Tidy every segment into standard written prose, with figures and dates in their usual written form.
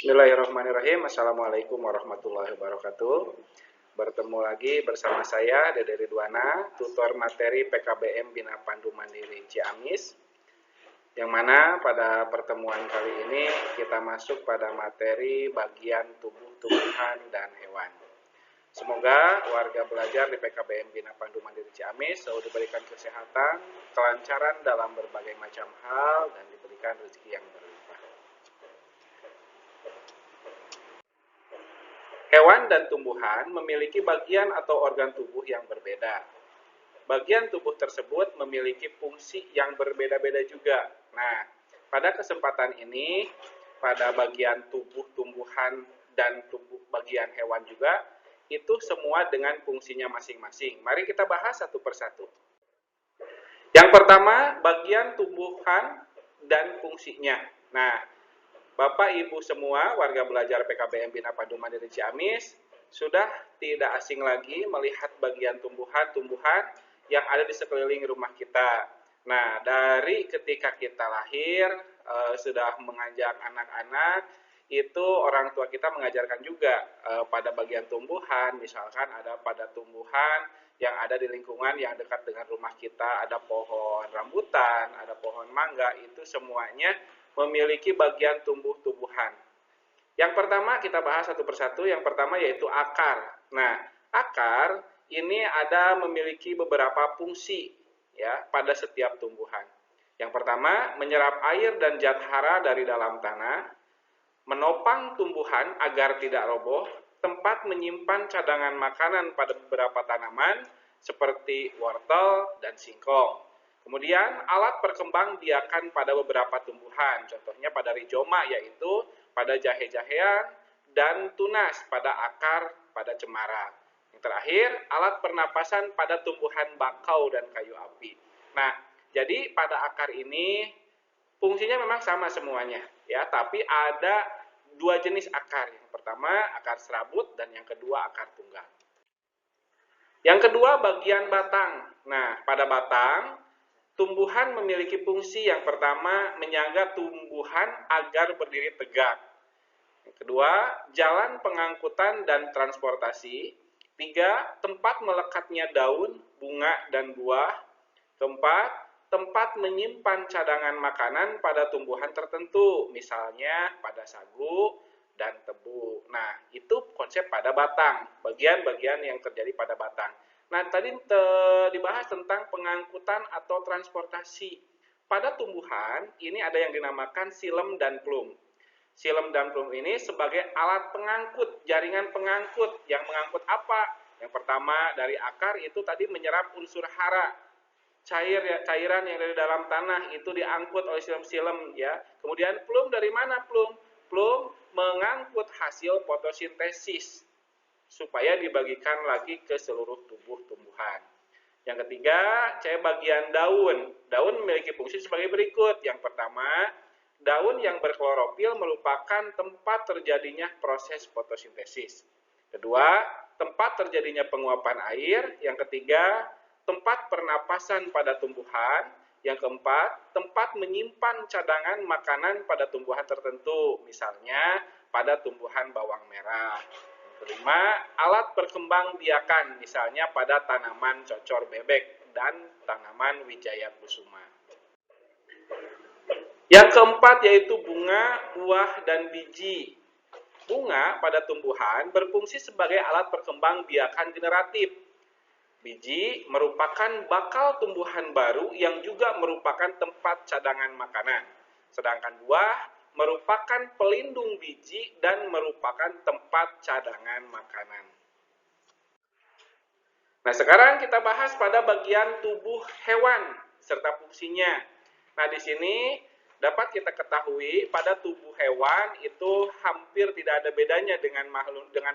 Bismillahirrahmanirrahim. Assalamualaikum warahmatullahi wabarakatuh. Bertemu lagi bersama saya, Dede Ridwana, tutor materi PKBM Bina Pandu Mandiri Ciamis. Yang mana pada pertemuan kali ini kita masuk pada materi bagian tubuh-tumbuhan dan hewan. Semoga warga belajar di PKBM Bina Pandu Mandiri Ciamis selalu diberikan kesehatan, kelancaran dalam berbagai macam hal, dan diberikan rezeki yang berlimpah. Hewan dan tumbuhan memiliki bagian atau organ tubuh yang berbeda. Bagian tubuh tersebut memiliki fungsi yang berbeda-beda juga. Nah, pada kesempatan ini, pada bagian tubuh tumbuhan dan tubuh bagian hewan juga, itu semua dengan fungsinya masing-masing. Mari kita bahas satu persatu. Yang pertama, bagian tumbuhan dan fungsinya. Nah, Bapak Ibu semua warga belajar PKBM Bina Pandu Mandiri Ciamis sudah tidak asing lagi melihat bagian tumbuhan-tumbuhan yang ada di sekeliling rumah kita. Nah, dari ketika kita lahir sudah mengajak anak-anak, itu orang tua kita mengajarkan juga pada bagian tumbuhan, misalkan ada pada tumbuhan yang ada di lingkungan yang dekat dengan rumah kita, ada pohon rambutan, ada pohon mangga, itu semuanya memiliki bagian tumbuh-tumbuhan. Yang pertama kita bahas satu persatu. Yang pertama yaitu akar. Nah, akar ini ada memiliki beberapa fungsi ya pada setiap tumbuhan. Yang pertama, menyerap air dan zat hara dari dalam tanah, menopang tumbuhan agar tidak roboh, tempat menyimpan cadangan makanan pada beberapa tanaman seperti wortel dan singkong. Kemudian alat perkembangbiakan pada beberapa tumbuhan, contohnya pada rizoma yaitu pada jahe-jahean dan tunas pada akar pada cemara. Yang terakhir, alat pernapasan pada tumbuhan bakau dan kayu api. Nah, jadi pada akar ini fungsinya memang sama semuanya ya, tapi ada dua jenis akar. Yang pertama akar serabut dan yang kedua akar tunggal. Yang kedua bagian batang. Nah, pada batang tumbuhan memiliki fungsi yang pertama menyangga tumbuhan agar berdiri tegak. Yang kedua, jalan pengangkutan dan transportasi. Tiga, tempat melekatnya daun, bunga, dan buah. Keempat, tempat menyimpan cadangan makanan pada tumbuhan tertentu, misalnya pada sagu dan tebu. Nah, itu konsep pada batang, bagian-bagian yang terjadi pada batang. Nah, tadi dibahas tentang pengangkutan atau transportasi. Pada tumbuhan, ini ada yang dinamakan silem dan plum. Silem dan plum ini sebagai alat pengangkut, jaringan pengangkut. Yang mengangkut apa? Yang pertama dari akar itu tadi menyerap unsur hara, cairan yang dari dalam tanah itu diangkut oleh silem-silem ya. Kemudian plum dari mana plum? Plum mengangkut hasil fotosintesis supaya dibagikan lagi ke seluruh tubuh tumbuhan. Yang ketiga, bagian daun. Daun memiliki fungsi sebagai berikut. Yang pertama, daun yang berklorofil merupakan tempat terjadinya proses fotosintesis. Kedua, tempat terjadinya penguapan air. Yang ketiga, tempat pernapasan pada tumbuhan. Yang keempat, tempat menyimpan cadangan makanan pada tumbuhan tertentu, misalnya pada tumbuhan bawang merah. Yang kelima, alat perkembangbiakan, misalnya pada tanaman cocor bebek dan tanaman wijaya kusuma. Yang keempat yaitu bunga, buah, dan biji. Bunga pada tumbuhan berfungsi sebagai alat perkembangbiakan generatif. Biji merupakan bakal tumbuhan baru yang juga merupakan tempat cadangan makanan. Sedangkan buah merupakan pelindung biji dan merupakan tempat cadangan makanan. Nah, sekarang kita bahas pada bagian tubuh hewan serta fungsinya. Nah, di sini dapat kita ketahui pada tubuh hewan itu hampir tidak ada bedanya dengan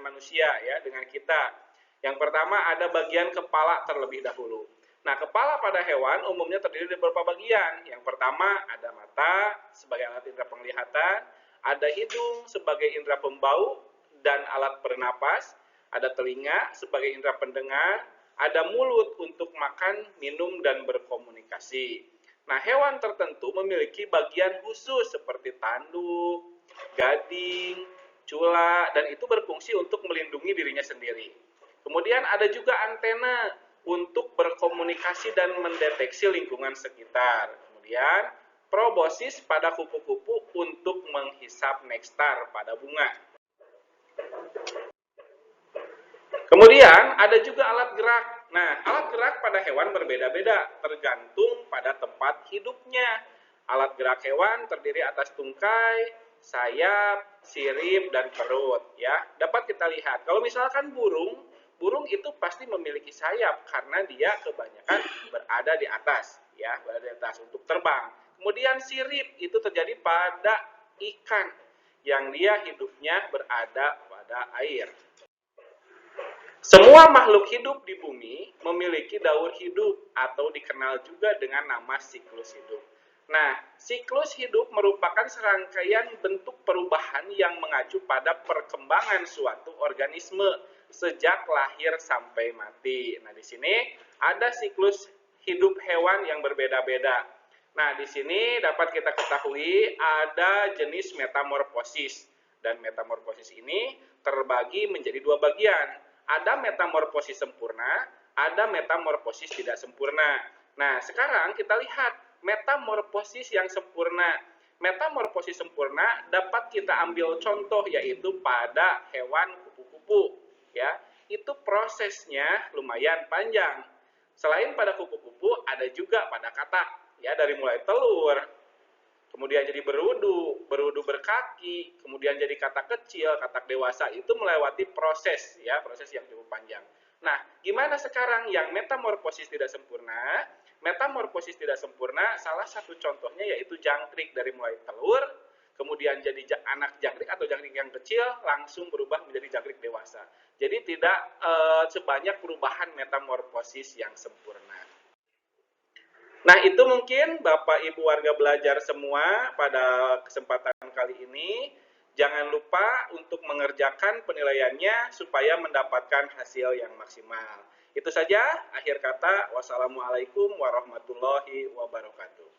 manusia ya, dengan kita. Yang pertama ada bagian kepala terlebih dahulu. Nah, kepala pada hewan umumnya terdiri dari beberapa bagian. Yang pertama ada mata sebagai alat indera penglihatan, ada hidung sebagai indera pembau dan alat bernapas, ada telinga sebagai indera pendengar, ada mulut untuk makan, minum, dan berkomunikasi. Nah, hewan tertentu memiliki bagian khusus seperti tanduk, gading, cula, dan itu berfungsi untuk melindungi dirinya sendiri. Kemudian ada juga antena untuk berkomunikasi dan mendeteksi lingkungan sekitar. Kemudian proboscis pada kupu-kupu untuk menghisap nektar pada bunga. Kemudian ada juga alat gerak. Nah, alat gerak pada hewan berbeda-beda tergantung pada tempat hidupnya. Alat gerak hewan terdiri atas tungkai, sayap, sirip, dan perut. Ya, dapat kita lihat. Kalau misalkan burung, burung itu pasti memiliki sayap karena dia kebanyakan berada di atas, ya, berada di atas untuk terbang. Kemudian sirip itu terjadi pada ikan yang dia hidupnya berada pada air. Semua makhluk hidup di bumi memiliki daur hidup atau dikenal juga dengan nama siklus hidup. Nah, siklus hidup merupakan serangkaian bentuk perubahan yang mengacu pada perkembangan suatu organisme sejak lahir sampai mati. Nah, di sini ada siklus hidup hewan yang berbeda-beda. Nah, di sini dapat kita ketahui ada jenis metamorfosis. Dan metamorfosis ini terbagi menjadi dua bagian. Ada metamorfosis sempurna, ada metamorfosis tidak sempurna. Nah, sekarang kita lihat metamorfosis yang sempurna. Metamorfosis sempurna dapat kita ambil contoh yaitu pada hewan kupu-kupu, ya. Itu prosesnya lumayan panjang. Selain pada kupu-kupu, ada juga pada katak, ya, dari mulai telur, kemudian jadi berudu, berudu berkaki, kemudian jadi katak kecil, katak dewasa, itu melewati proses, ya, proses yang cukup panjang. Nah, gimana sekarang yang metamorfosis tidak sempurna? Metamorfosis tidak sempurna, salah satu contohnya yaitu jangkrik dari mulai telur, kemudian jadi anak jangkrik atau jangkrik yang kecil, langsung berubah menjadi jangkrik dewasa. Jadi tidak sebanyak perubahan metamorfosis yang sempurna. Nah, itu mungkin Bapak Ibu warga belajar semua pada kesempatan kali ini. Jangan lupa untuk mengerjakan penilaiannya supaya mendapatkan hasil yang maksimal. Itu saja, akhir kata, wassalamualaikum warahmatullahi wabarakatuh.